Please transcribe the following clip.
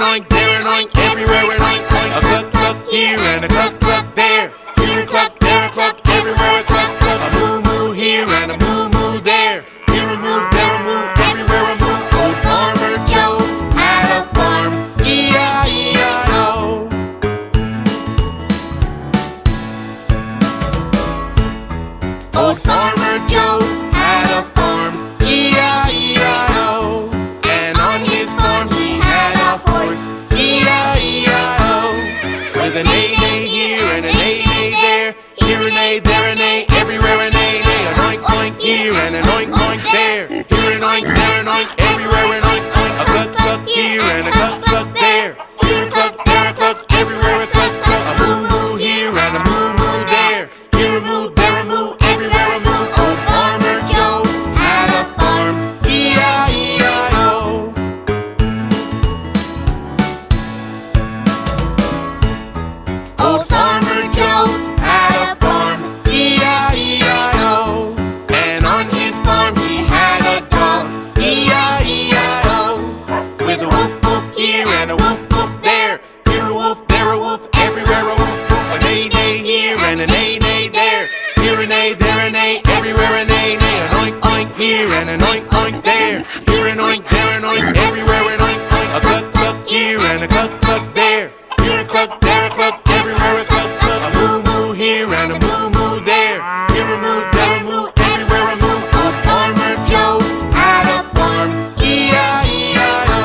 oink, there an oink, everywhere an oink, oink. A cluck, cluck here and a cluck, cluck there. Here a cluck, there a cluck, everywhere a cluck, cluck. A moo, moo here and a moo, moo there. Here a moo, there a moo, everywhere a moo. Old Farmer Joe had a farm, E-I-E-I-O. Old Farmer Joe had a farm, E-I-E-I-O. And on his farm he had a horse, E-I-E-I-O. With an A-nay here and an A-nay there. Here an A, there an A, everywhere an A-nay. An oink, oink here and an oink, oink there. Here an oink, there an oink, everywhere an oink, oink. A cluck, cluck here and a cluck, cluck there. Here a cluck, there a cluck, everywhere a cluck, cluck. A moo, moo here and a moo, moo there. Here a moo, there a moo, everywhere a moo. Old Farmer Joe had a farm, E-I-E-I-O. Old Farmer Joe had a farm, E-I-E-I-O. And on his farm he had a dog, E-I-E-I-O. With a woof woof here and a woof woof there. Here a wolf, there a wolf, everywhere a woof woof. An A-nay here and an A-nay there. Here an A, there an A, everywhere an A-nay. An oink oink here and an oink oink there. Here an oink, there an oink, everywhere an oink oink. A cluck cluck here and a cluck cluck there. Here a cluck, there a cluck, everywhere a cluck cluck. A moo moo here and a moo moo there. Here a moo, there a moo, everywhere a moo. Old Farmer Joe had a farm, E-I-E-I-O.